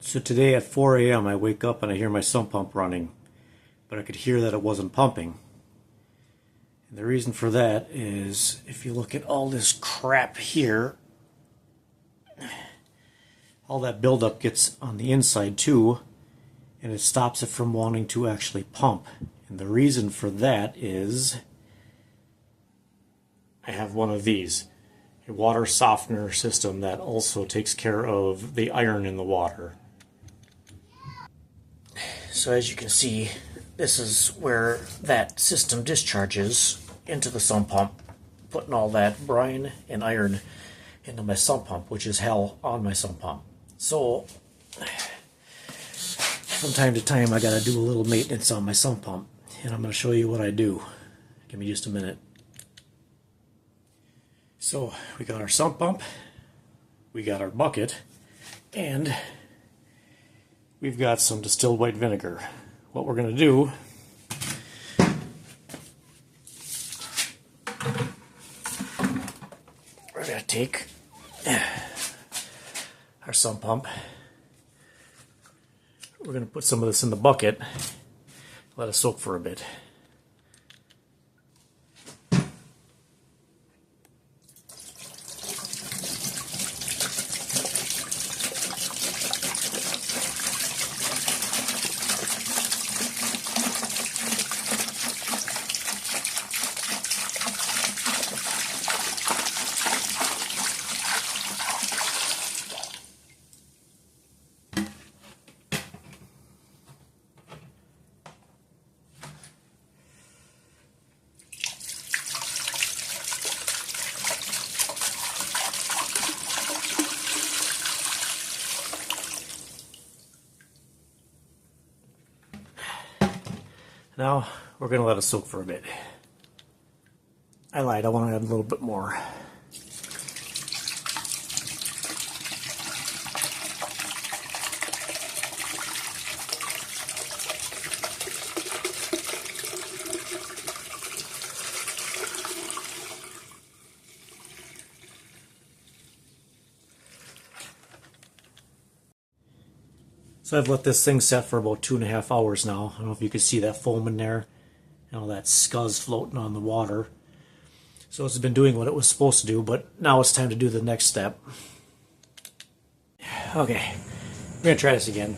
So today at 4 a.m. I wake up and I hear my sump pump running, but I could hear that it wasn't pumping. And the reason for that is if you look at all this crap here, all that buildup gets on the inside too, and it stops it from wanting to actually pump. And the reason for that is I have one of these, a water softener system that also takes care of the iron in the water. So as you can see, this is where that system discharges into the sump pump, putting all that brine and iron into my sump pump, which is hell on my sump pump. So from time to time I gotta do a little maintenance on my sump pump, and I'm gonna show you what I do. Give me just a minute. So we got our sump pump, we got our bucket, and we've got some distilled white vinegar. What we're going to do, we're going to take our sump pump, we're going to put some of this in the bucket, let it soak for a bit. Now we're going to let it soak for a bit. I lied, I want to add a little bit more. So I've let this thing set for about 2.5 hours now. I don't know if you can see that foam in there and all that scuzz floating on the water. So it's been doing what it was supposed to do, but now it's time to do the next step. Okay, we're gonna try this again.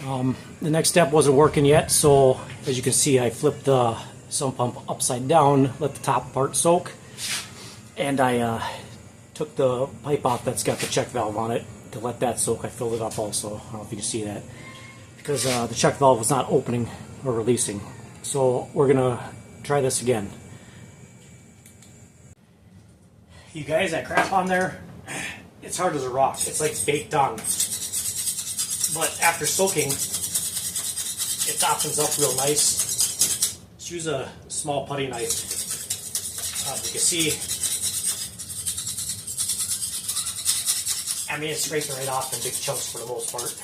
The next step wasn't working yet, so as you can see, I flipped the sump pump upside down, let the top part soak, and I took the pipe off that's got the check valve on it to let that soak. I filled it up also. I don't know if you can see that, because the check valve was not opening or releasing. So we're gonna try this again. You guys, that crap on there, it's hard as a rock. It's like baked on. But after soaking, it softens up real nice. Just use a small putty knife. You can see, I mean, it's scraping right off in big chunks for the most part.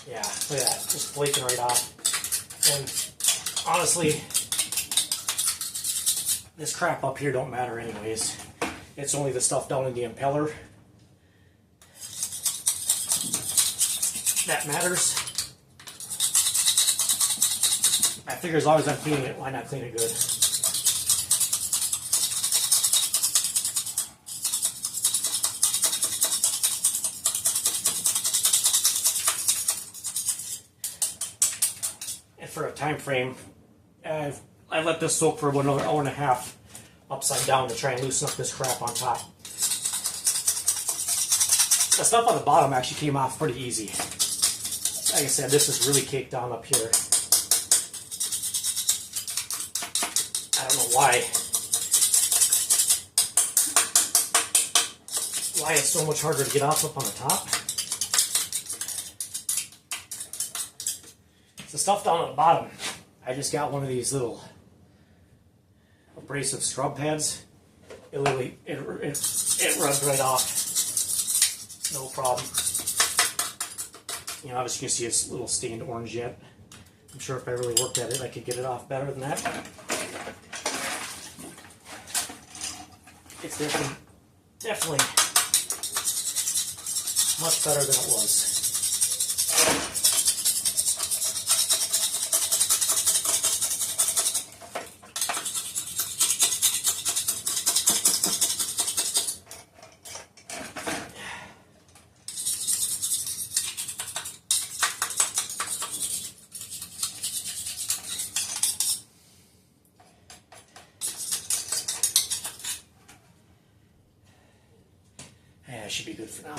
Yeah, look at that, just flaking right off. And honestly, this crap up here don't matter anyways. It's only the stuff down in the impeller that matters. I figure as long as I'm cleaning it, why not clean it good? And for a time frame, I let this soak for about another 1.5 hours upside down to try and loosen up this crap on top. The stuff on the bottom actually came off pretty easy. Like I said, this is really caked down up here. I don't know why it's so much harder to get off up on the top. It's the stuff down on the bottom. I just got one of these little abrasive scrub pads. It literally it runs right off, no problem. You know, obviously you can see it's a little stained orange yet. I'm sure if I really worked at it, I could get it off better than that. It's definitely Much better than it was. Yeah, it should be good for now.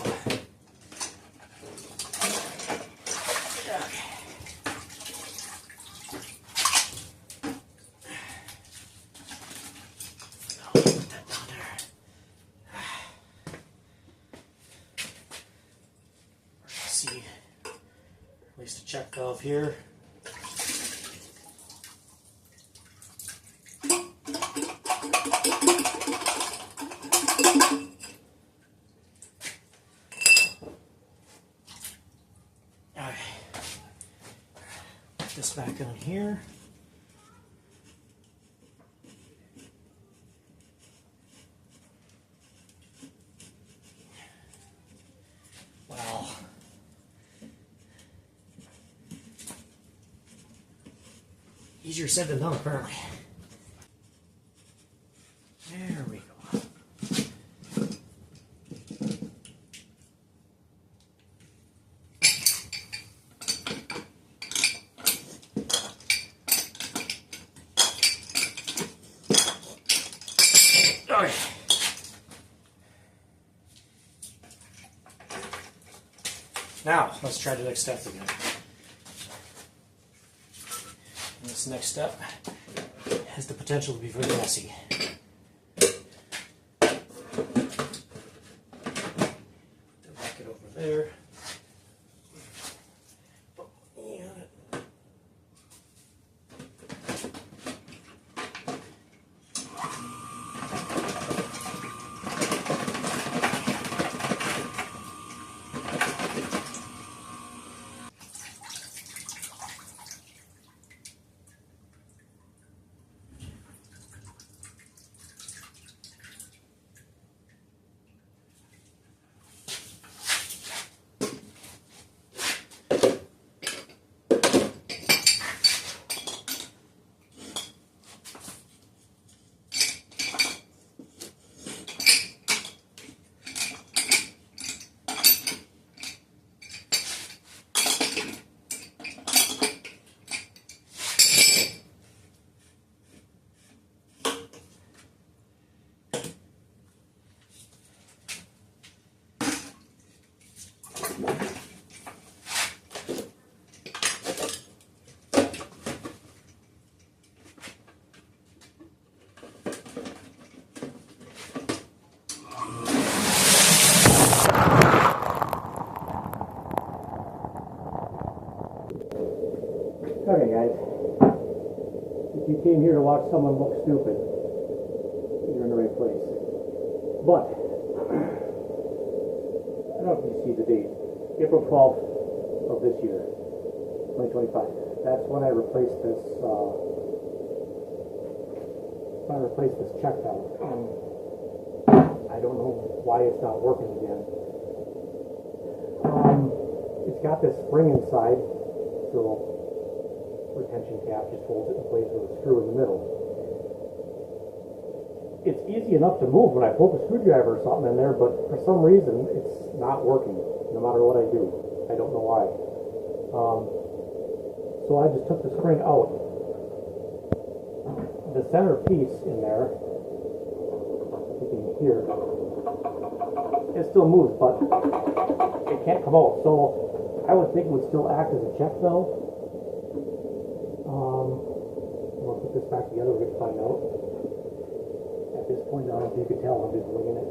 Okay. I'll put that down there. See, at least a check valve here. Put this back on here. Wow. Easier said than done, apparently. There we go. Okay. Now, let's try the next step again. This next step has the potential to be very messy. Put the bucket over there. Okay guys, if you came here to watch someone look stupid, you're in the right place. But, I don't know if you see the date, April 12th of this year, 2025. That's when I replaced this, check valve. I don't know why it's not working again. It's got this spring inside, so retention cap just holds it in place with a screw in the middle. It's easy enough to move when I poke a screwdriver or something in there, but for some reason it's not working, no matter what I do. I don't know why. So I just took the spring out. The center piece in there, you can hear, it still moves, but it can't come out. So I would think it would still act as a check valve. We'll put this back together, we're going to find out. At this point, I don't know if you can tell, I'm just winging it.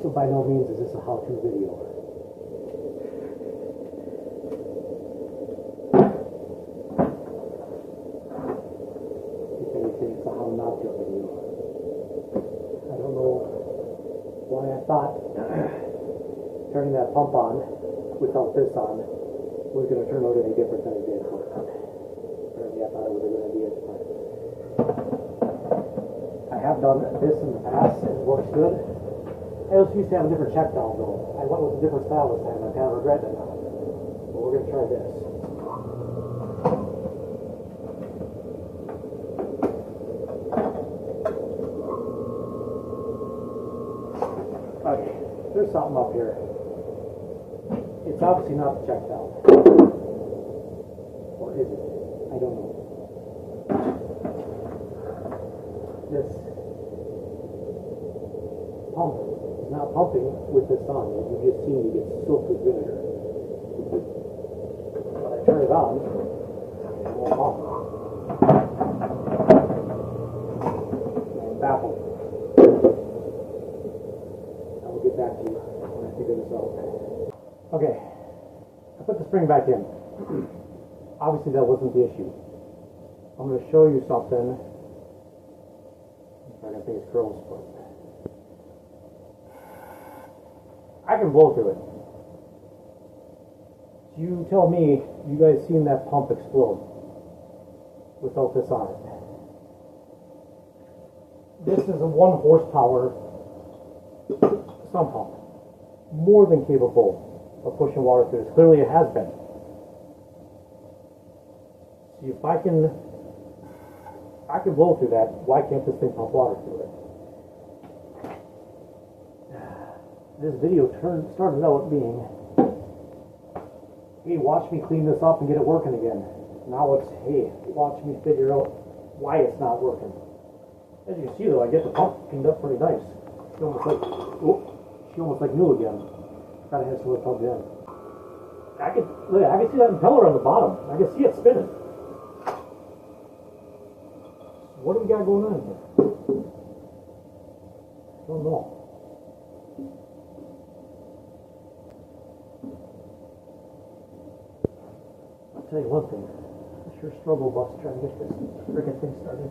So by no means is this a how-to video. It's a how not to video. I don't know why I thought turning that pump on without this on was going to turn out any different than it did. Apparently I thought it was a good idea at the time. I have done this in the past and it works good. I also used to have a different check valve though. I went with a different style this time and I kind of regret it now. But we're going to try this. Okay, there's something up here. It's obviously not the check valve. Or is it? I don't know. This pump is not pumping with this on. As you just seen, you get soaked with vinegar. When I turn it on, it won't pump. I'm baffled. I will get back to you when I figure this out. Okay, I put the spring back in. Obviously that wasn't the issue. I'm going to show you something. I think it's gross, but I can blow through it. You tell me, you guys seen that pump explode without this on it? This is a 1 horsepower sump pump, more than capable of pushing water through this. Clearly it has been. See if I can blow through that. Why can't this thing pump water through it? This video started out being, hey, watch me clean this up and get it working again. Now it's, hey, watch me figure out why it's not working. As you can see though, I get the pump cleaned up pretty nice. She almost like new again. Gotta have some plugged in. I can see that impeller on the bottom. I can see it spinning. What do we got going on here? I don't know. I'll tell you one thing. I sure struggle bus trying to get this freaking thing started.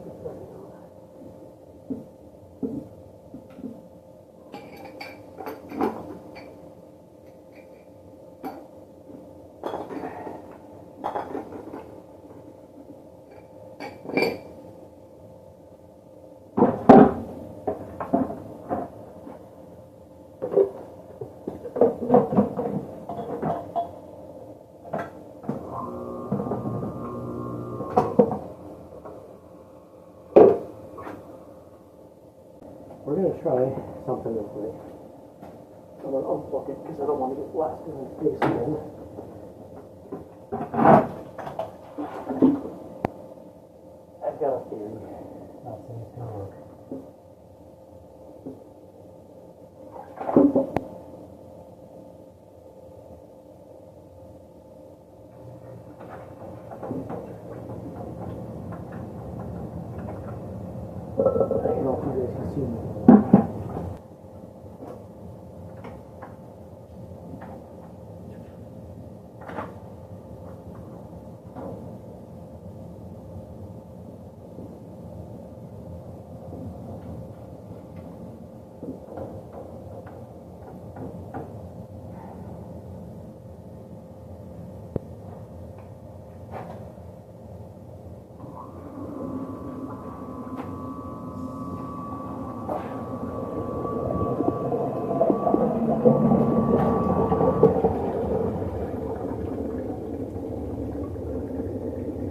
We're going to try something real quick. I'm going to unplug it because I don't want to get blasted in the face again. I've got a theory. Not saying it's going to work. I don't know if you guys can see me.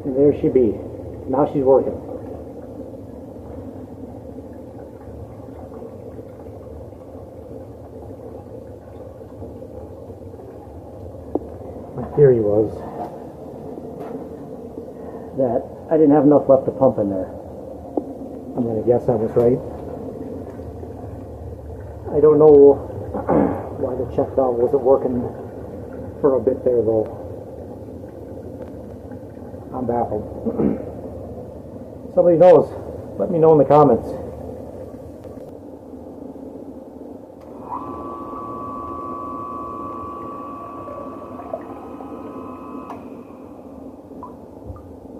And there she be. Now she's working. My theory was that I didn't have enough left to pump in there. I'm going to guess I was right. I don't know why the check valve wasn't working for a bit there though. I'm baffled. Somebody knows. Let me know in the comments.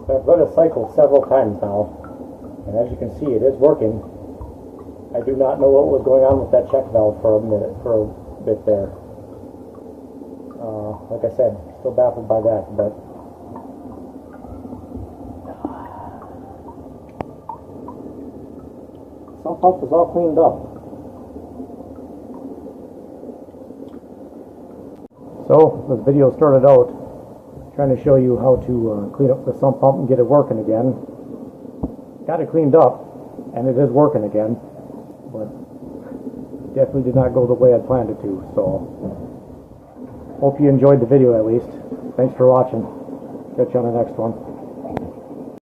I've run a cycle several times now, and as you can see, it is working. I do not know what was going on with that check valve for a bit there. Like I said, still baffled by that, but sump pump is all cleaned up. So this video started out trying to show you how to clean up the sump pump and get it working again. Got it cleaned up, and it is working again, but definitely did not go the way I planned it to. So hope you enjoyed the video at least. Thanks for watching. Catch you on the next one.